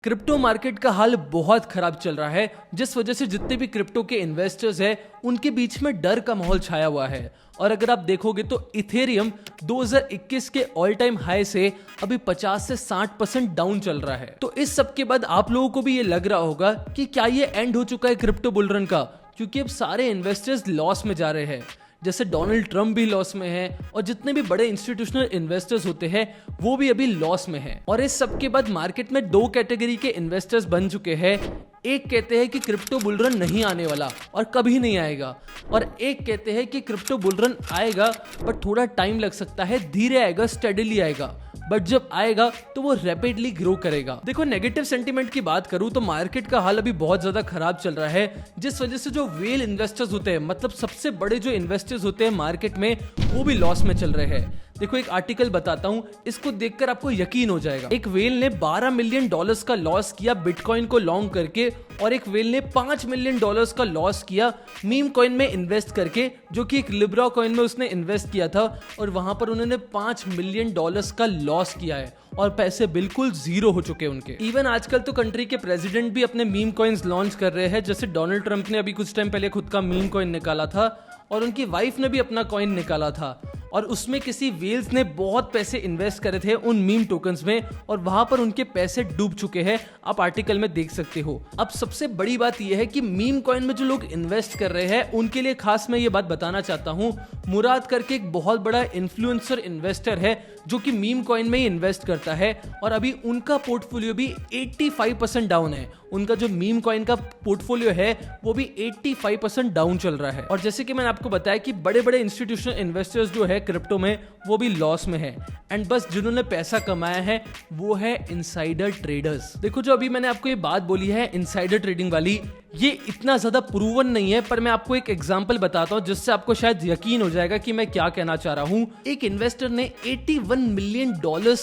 Crypto market का हाल बहुत खराब चल रहा है, जिस वजह से जितने भी क्रिप्टो के इन्वेस्टर्स हैं उनके बीच में डर का माहौल छाया हुआ है। और अगर आप देखोगे तो इथेरियम 2021 के ऑल टाइम हाई से अभी 50 से 60% डाउन चल रहा है। तो इस सब के बाद आप लोगों को भी ये लग रहा होगा कि क्या ये एंड हो चुका है क्रिप्टो बुल रन का, क्योंकि अब सारे इन्वेस्टर्स लॉस में जा रहे हैं। जैसे डोनाल्ड ट्रंप भी लॉस में है और जितने भी बड़े इंस्टीट्यूशनल इन्वेस्टर्स होते हैं वो भी अभी लॉस में हैं। और इस सब के बाद मार्केट में दो कैटेगरी के इन्वेस्टर्स बन चुके हैं। एक कहते हैं कि क्रिप्टो बुल रन नहीं आने वाला और कभी नहीं आएगा, और एक कहते हैं कि क्रिप्टो बुल रन आएगा बट थोड़ा टाइम लग सकता है, धीरे आएगा, स्टेडिली आएगा, बट जब आएगा तो वो रैपिडली ग्रो करेगा। देखो, नेगेटिव सेंटीमेंट की बात करूं तो मार्केट का हाल अभी बहुत ज्यादा खराब चल रहा है, जिस वजह से जो वेल इन्वेस्टर्स होते हैं, मतलब सबसे बड़े जो इन्वेस्टर्स होते हैं मार्केट में, वो भी लॉस में चल रहे हैं। देखो, एक आर्टिकल बताता हूं, इसको देखकर आपको यकीन हो जाएगा। एक वेल ने $12 मिलियन का लॉस किया बिटकॉइन को लॉन्ग करके, और एक वेल ने $5 मिलियन का लॉस किया मीम कॉइन में इन्वेस्ट करके, जो कि एक लिब्रा कॉइन में उसने इन्वेस्ट किया था, और वहां पर उन्होंने $5 मिलियन का लॉस किया है और पैसे बिल्कुल जीरो हो चुके हैं उनके। इवन आजकल तो कंट्री के प्रेसिडेंट भी अपने मीम कॉइन्स लॉन्च कर रहे हैं। जैसे डोनाल्ड ट्रंप ने अभी कुछ टाइम पहले खुद का मीम कॉइन निकाला था, और उनकी वाइफ ने भी अपना कॉइन निकाला था, और उसमें किसी वेल्स ने बहुत पैसे इन्वेस्ट करे थे उन मीम टोकन्स में, और वहां पर उनके पैसे डूब चुके हैं। आप आर्टिकल में देख सकते हो। अब सबसे बड़ी बात यह है कि मीम कॉइन में जो लोग इन्वेस्ट कर रहे हैं उनके लिए खास मैं ये बात बताना चाहता हूं। मुराद करके एक बहुत बड़ा इन्फ्लुएंसर इन्वेस्टर है जो कि मीम कॉइन में ही इन्वेस्ट करता है, और अभी उनका पोर्टफोलियो भी 85% डाउन है। उनका जो मीम कॉइन का पोर्टफोलियो है वो भी 85% डाउन चल रहा है। और जैसे कि मैंने आपको बताया कि बड़े बड़े इंस्टीट्यूशनल इन्वेस्टर्स जो है क्रिप्टो में, वो भी लॉस में है, एंड बस जिन्होंने पैसा कमाया है वो है इनसाइडर ट्रेडर्स। देखो, जो अभी मैंने आपको ये बात बोली है इनसाइडर ट्रेडिंग वाली, ये इतना ज्यादा प्रूवन नहीं है, पर मैं आपको एक एग्जांपल बताता हूं जिससे आपको शायद यकीन हो जाएगा कि मैं क्या कहना चाह रहा हूं। एक इन्वेस्टर ने $81 मिलियन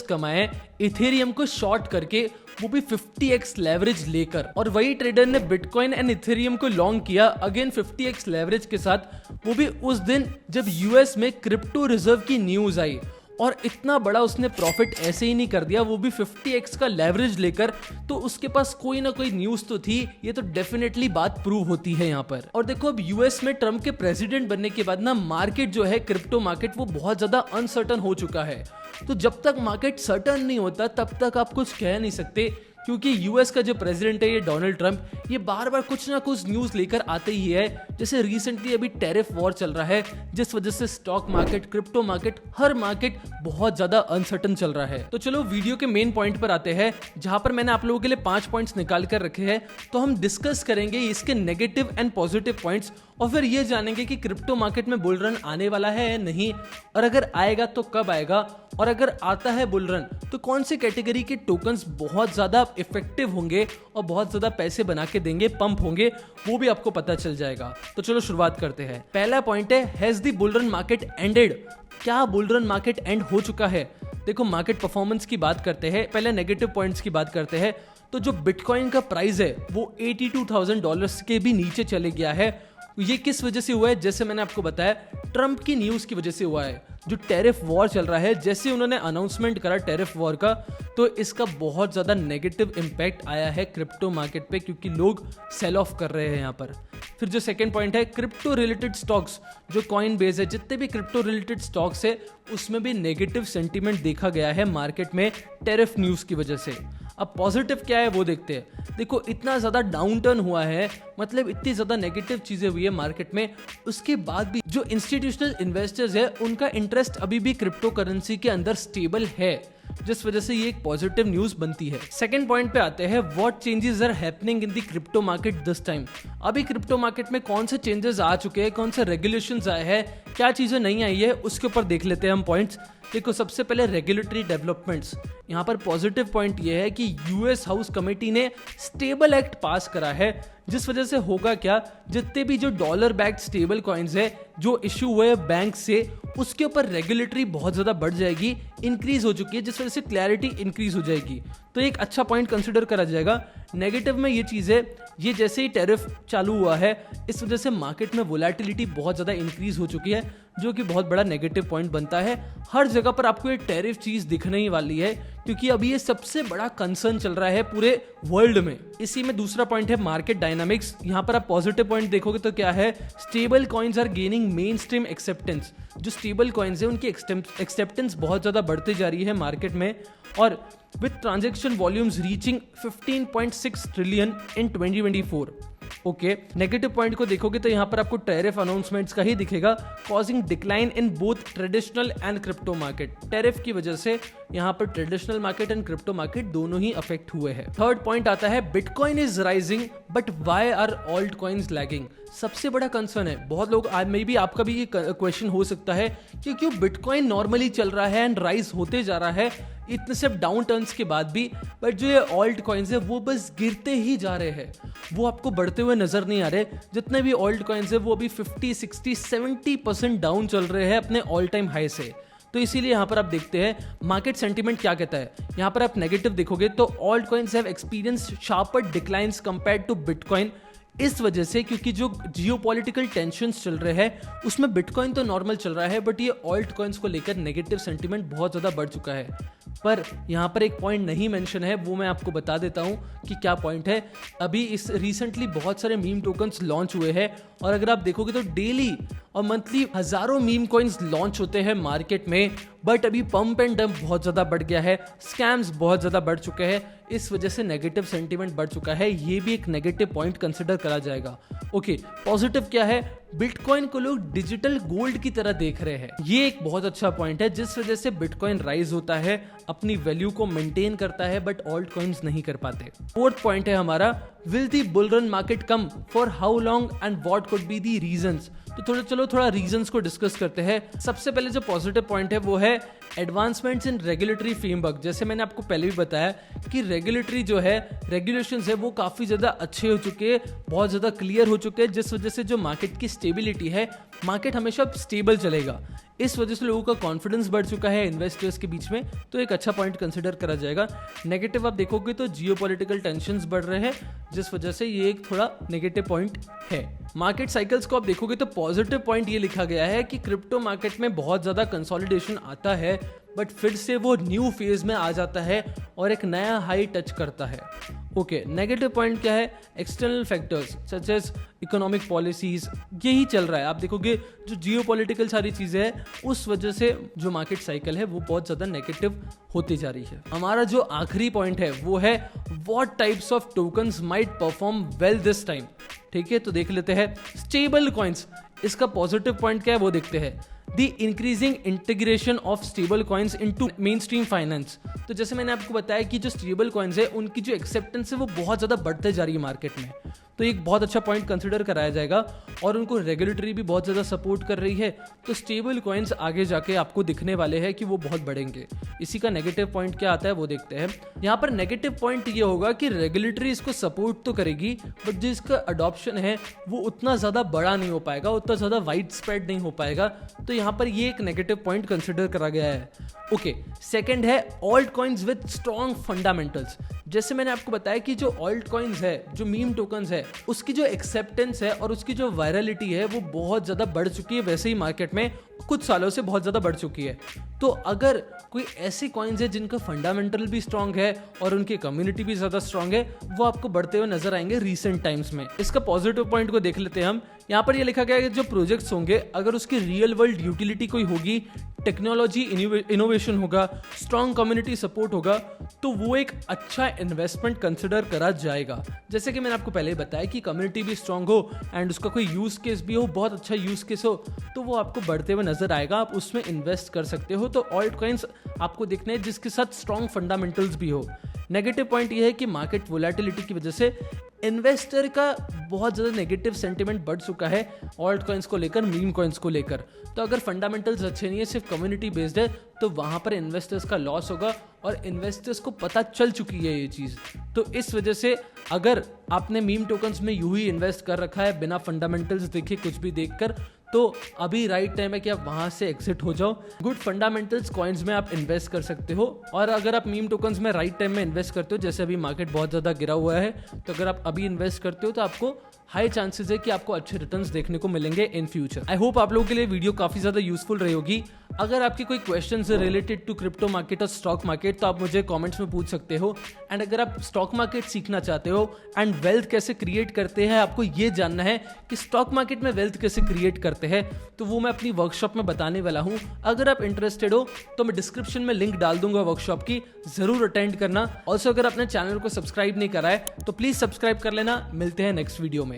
कमाए इथेरियम को शॉर्ट करके, वो भी 50x लेवरेज लेकर, और वही ट्रेडर ने बिटकॉइन एंड इथेरियम को लॉन्ग किया अगेन 50x लेवरेज के साथ, वो भी उस दिन जब यूएस में क्रिप्टो रिजर्व की न्यूज आई, और इतना बड़ा उसने प्रॉफिट ऐसे ही नहीं कर दिया, वो भी 50x का लेवरेज लेकर। तो उसके पास कोई ना कोई न्यूज तो थी, ये तो डेफिनेटली बात प्रूव होती है यहाँ पर। और देखो, अब यूएस में ट्रम्प के प्रेसिडेंट बनने के बाद ना मार्केट जो है, क्रिप्टो मार्केट, वो बहुत ज्यादा अनसर्टन हो चुका है। तो जब तक मार्केट सर्टन नहीं होता तब तक आप कुछ कह नहीं सकते, क्योंकि यूएस का जो प्रेसिडेंट है ये डोनाल्ड ट्रंप, ये बार बार कुछ ना कुछ न्यूज लेकर आते ही है। जैसे रिसेंटली अभी टैरिफ वॉर चल रहा है, जिस वजह से स्टॉक मार्केट, क्रिप्टो मार्केट, हर मार्केट बहुत ज्यादा अनसर्टन चल रहा है। तो चलो वीडियो के मेन पॉइंट पर आते हैं, जहां पर मैंने आप लोगों के लिए 5 पॉइंट्स निकाल कर रखे हैं। तो हम डिस्कस करेंगे इसके नेगेटिव एंड पॉजिटिव पॉइंट्स, और फिर ये जानेंगे कि क्रिप्टो मार्केट में बुल रन आने वाला है या नहीं, और अगर आएगा तो कब आएगा, और अगर आता है बुल रन तो कौन से कैटेगरी के टोकन्स बहुत ज्यादा इफेक्टिव होंगे और बहुत ज्यादा पैसे बना के देंगे, पंप होंगे, वो भी आपको पता चल जाएगा। तो चलो शुरुआत करते हैं। पहला पॉइंट है, has the bull run market ended? क्या बुल रन मार्केट एंड हो चुका है? देखो, मार्केट परफॉर्मेंस की बात करते हैं, पहले नेगेटिव पॉइंट्स की बात करते हैं। तो जो बिटकॉइन का प्राइस है वो $82,000 के भी नीचे चले गया है। ये किस वजह से हुआ है? जैसे मैंने आपको बताया, ट्रंप की न्यूज की वजह से हुआ है। जो टैरिफ वॉर चल रहा है, जैसे उन्होंने अनाउंसमेंट करा टैरिफ वॉर का, तो इसका बहुत ज्यादा नेगेटिव इंपैक्ट आया है क्रिप्टो मार्केट पे, क्योंकि लोग सेल ऑफ कर रहे हैं यहाँ पर। फिर जो सेकंड पॉइंट है, क्रिप्टो रिलेटेड स्टॉक्स, जो कॉइन बेस है, जितने भी क्रिप्टो रिलेटेड स्टॉक्स है, उसमें भी नेगेटिव सेंटीमेंट देखा गया है मार्केट में टैरिफ न्यूज की वजह से। अब पॉजिटिव क्या है वो देखते हैं। देखो, इतना ज्यादा डाउन टर्न हुआ है, मतलब इतनी ज्यादा नेगेटिव चीजें हुई है मार्केट में, उसके बाद भी जो इंस्टीट्यूशनल इन्वेस्टर्स है उनका इंटरेस्ट अभी भी क्रिप्टो करेंसी के अंदर स्टेबल है, जिस वजह से ये एक पॉजिटिव न्यूज बनती है। सेकंड पॉइंट पे आते हैं, what changes are happening in the crypto market this time? अभी क्रिप्टो मार्केट में कौन से चेंजेस आ चुके हैं, कौन से रेगुलेशंस आए हैं, क्या चीजें नहीं आई है, उसके ऊपर देख लेते हैं हम पॉइंट्स। देखो, सबसे पहले रेगुलेटरी डेवलपमेंट्स। यहाँ पर पॉजिटिव पॉइंट ये है कि यूएस हाउस कमेटी ने स्टेबल एक्ट पास करा है, जिस वजह से होगा क्या, जितने भी जो डॉलर बैक्ड स्टेबल कॉइन्स है जो इश्यू हुए बैंक से, उसके ऊपर रेगुलेटरी बहुत ज्यादा बढ़ जाएगी, इंक्रीज हो चुकी है, जिस वजह से क्लैरिटी इंक्रीज हो जाएगी। तो तो एक अच्छा पॉइंट कंसिडर करा जाएगा। नेगेटिव में ये चीज़ है, ये जैसे ही टैरिफ चालू हुआ है इस वजह से मार्केट में वोलेटिलिटी बहुत ज़्यादा इंक्रीज हो चुकी है, जो कि बहुत बड़ा नेगेटिव पॉइंट बनता है। हर जगह पर आपको ये टैरिफ चीज़ दिखने ही वाली है, क्योंकि अभी ये सबसे बड़ा कंसर्न चल रहा है पूरे वर्ल्ड में। इसी में दूसरा पॉइंट है मार्केट डायनामिक्स। यहाँ पर आप पॉजिटिव पॉइंट देखोगे तो क्या है, stable coins are gaining mainstream acceptance. जो स्टेबल कॉइन्स है उनकी एक्सेप्टेंस बहुत ज़्यादा बढ़ती जा रही है मार्केट में, और with transaction volumes reaching 15.6 trillion in 2024। Okay, negative point को देखोगे तो यहाँ पर आपको टैरिफ अनाउंसमेंट्स का ही दिखेगा, causing decline in both traditional and crypto market. Tariff की वजह से यहाँ पर traditional market and crypto market दोनों ही अफेक्ट हुए हैं। थर्ड पॉइंट आता है bitcoin is rising but why are alt coins lagging. सबसे बड़ा कंसर्न है, बहुत लोग आज में भी आपका भी ये क्वेश्चन हो सकता है कि क्यों बिटकॉइन नॉर्मली चल रहा है एंड राइज होते जा रहा है इतने सब डाउन टर्न्स के बाद भी, बट जो ये ऑल्ट कॉइन्स है वो बस गिरते ही जा रहे हैं, वो आपको बढ़ते हुए नजर नहीं आ रहे। जितने भी ऑल्ट कॉइन्स है वो अभी 50, 60, 70% डाउन चल रहे हैं अपने ऑल टाइम हाई से। तो इसीलिए यहाँ पर आप देखते हैं मार्केट सेंटीमेंट क्या कहता है। यहाँ पर आप नेगेटिव देखोगे तो alt coins have experience sharper declines compared to bitcoin. इस वजह से, क्योंकि जो जियोपॉलिटिकल टेंशन्स चल रहे हैं उसमें बिटकॉइन तो नॉर्मल चल रहा है, बट ये ऑल्ट कॉइन्स को लेकर नेगेटिव सेंटीमेंट बहुत ज़्यादा बढ़ चुका है। पर यहाँ पर एक पॉइंट नहीं मेंशन है, वो मैं आपको बता देता हूँ कि क्या पॉइंट है। अभी इस रिसेंटली बहुत सारे मीम टोकन्स लॉन्च हुए हैं, और अगर आप देखोगे तो डेली और मंथली हजारों मीम कॉइन्स लॉन्च होते हैं मार्केट में, बट अभी पंप एंड डंप बहुत ज़्यादा बढ़ गया है, स्कैम्स बहुत ज़्यादा बढ़ चुके हैं, इस वजह से नेगेटिव सेंटीमेंट बढ़ चुका है। ये भी एक नेगेटिव पॉइंट कंसिडर करा जाएगा। ओके, पॉजिटिव क्या है, बिटकॉइन को लोग डिजिटल गोल्ड की तरह देख रहे हैं, ये एक बहुत अच्छा पॉइंट है, जिस वजह से बिटकॉइन राइज होता है, अपनी वैल्यू को मेंटेन करता है, बट ऑल्ट कॉइन्स नहीं कर पाते। फोर्थ पॉइंट है हमारा, will the bull run market come, for how long and what could be the reasons. तो चलो थोड़ा रीजंस को डिस्कस करते हैं। सबसे पहले जो पॉजिटिव पॉइंट है वो है एडवांसमेंट्स इन रेगुलेटरी फ्रेमवर्क। जैसे मैंने आपको पहले भी बताया कि रेगुलेटरी जो है, रेगुलेशंस है वो काफ़ी ज़्यादा अच्छे हो चुके हैं, बहुत ज़्यादा क्लियर हो चुके हैं, जिस वजह से जो मार्केट की स्टेबिलिटी है, मार्केट हमेशा स्टेबल चलेगा। इस वजह से लोगों का कॉन्फिडेंस बढ़ चुका है इन्वेस्टर्स के बीच में, तो एक अच्छा पॉइंट कंसिडर करा जाएगा। नेगेटिव आप देखोगे तो जियोपॉलिटिकल टेंशन्स बढ़ रहे हैं, जिस वजह से ये एक थोड़ा नेगेटिव पॉइंट है। मार्केट साइकिल्स को आप देखोगे तो पॉजिटिव पॉइंट ये लिखा गया है कि क्रिप्टो मार्केट में बहुत ज़्यादा कंसोलिडेशन आता है, बट फिर से वो न्यू फेज में आ जाता है और एक नया हाई टच करता है। ओके, नेगेटिव पॉइंट क्या है, external factors such as economic policies, यही चल रहा है। आप देखोगे जो जियोपॉलिटिकल सारी चीज़ें हैं, उस वजह से जो मार्केट साइकिल है वो बहुत ज़्यादा नेगेटिव होती जा रही है। हमारा जो आखिरी पॉइंट है वो है what types of tokens might perform well this time. ठीक है, तो देख लेते हैं स्टेबल कॉइन्स। इसका पॉजिटिव पॉइंट क्या है वो देखते हैं, the increasing integration of stable coins into main stream finance. तो जैसे मैंने आपको बताया कि जो स्टेबल कॉइन्स है उनकी जो एक्सेप्टेंस है वो बहुत ज़्यादा बढ़ते जा रही है मार्केट में, तो एक बहुत अच्छा पॉइंट कंसिडर कराया जाएगा, और उनको रेगुलेटरी भी बहुत ज़्यादा सपोर्ट कर रही है, तो स्टेबल कॉइन्स आगे जाके आपको दिखने वाले हैं कि वो बहुत बढ़ेंगे। इसी का नेगेटिव पॉइंट क्या आता है वो देखते हैं। यहाँ पर नेगेटिव पॉइंट ये होगा कि रेगुलेटरी इसको सपोर्ट तो करेगी, बट जो इसका अडॉप्शन है वो उतना ज़्यादा बड़ा नहीं हो पाएगा, उतना ज़्यादा वाइड स्प्रेड नहीं हो पाएगा, तो यहाँ पर ये एक नेगेटिव पॉइंट कंसिडर करा गया है। ओके, सेकंड है alt coins with strong fundamentals. जैसे मैंने आपको बताया कि जो ऑल्ट कॉइन्स है, जो मीम टोकन्स है, उसकी जो एक्सेप्टेंस है और उसकी जो वायरलिटी है वो बहुत ज़्यादा बढ़ चुकी है, वैसे ही मार्केट में कुछ सालों से बहुत ज़्यादा बढ़ चुकी है। तो अगर कोई ऐसी कॉइन्स है जिनका फंडामेंटल भी स्ट्रांग है और उनकी कम्युनिटी भी ज़्यादा स्ट्रांग है, वो आपको बढ़ते हुए नजर आएंगे रीसेंट टाइम्स में। इसका पॉजिटिव पॉइंट को देख लेते हैं हम। यहाँ पर ये लिखा गया है कि जो प्रोजेक्ट्स होंगे, अगर उसकी रियल वर्ल्ड यूटिलिटी कोई होगी, टेक्नोलॉजी इनोवेशन होगा, स्ट्रॉन्ग कम्युनिटी सपोर्ट होगा, तो वो एक अच्छा इन्वेस्टमेंट कंसिडर करा जाएगा। जैसे कि मैंने आपको पहले ही बताया कि कम्युनिटी भी स्ट्रॉन्ग हो एंड उसका कोई यूज़ केस भी हो, बहुत अच्छा यूज़ केस हो, तो वो आपको बढ़ते हुए नजर आएगा, आप उसमें इन्वेस्ट कर सकते हो। तो ऑल्ट कॉइन्स आपको दिखने हैं जिसके साथ स्ट्रॉन्ग फंडामेंटल्स भी हो। नेगेटिव पॉइंट ये है कि मार्केट वोलेटिलिटी की वजह से इन्वेस्टर का बहुत ज़्यादा नेगेटिव सेंटिमेंट बढ़ चुका है ऑल्ट कॉइन्स को लेकर, मीम कॉइन्स को लेकर। तो अगर फंडामेंटल्स अच्छे नहीं है, सिर्फ कम्युनिटी बेस्ड है, तो वहाँ पर इन्वेस्टर्स का लॉस होगा, और इन्वेस्टर्स को पता चल चुकी है ये चीज़। तो इस वजह से अगर आपने मीम टोकन्स में यूं ही इन्वेस्ट कर रखा है बिना फंडामेंटल्स देखे, कुछ भी देखकर, तो अभी राइट टाइम है कि आप वहां से एग्जिट हो जाओ। गुड फंडामेंटल्स कॉइन्स में आप इन्वेस्ट कर सकते हो, और अगर आप मीम टोकन्स में राइट टाइम में इन्वेस्ट करते हो, जैसे अभी मार्केट बहुत ज़्यादा गिरा हुआ है, तो अगर आप अभी इन्वेस्ट करते हो तो आपको हाई चांसेस है कि आपको अच्छे रिटर्न्स देखने को मिलेंगे इन फ्यूचर। आई होप आप लोगों के लिए वीडियो काफी ज्यादा यूजफुल रही होगी। अगर आपके कोई क्वेश्चंस है रिलेटेड टू क्रिप्टो मार्केट और स्टॉक मार्केट, तो आप मुझे कमेंट्स में पूछ सकते हो। एंड अगर आप स्टॉक मार्केट सीखना चाहते हो एंड वेल्थ कैसे क्रिएट करते हैं, आपको ये जानना है कि स्टॉक मार्केट में वेल्थ कैसे क्रिएट करते हैं, तो वो मैं अपनी वर्कशॉप में बताने वाला हूँ। अगर आप इंटरेस्टेड हो तो मैं डिस्क्रिप्शन में लिंक डाल दूंगा वर्कशॉप की, जरूर अटेंड करना। ऑल्सो अगर अपने चैनल को सब्सक्राइब नहीं करा है तो प्लीज सब्सक्राइब कर लेना। मिलते हैं नेक्स्ट वीडियो में।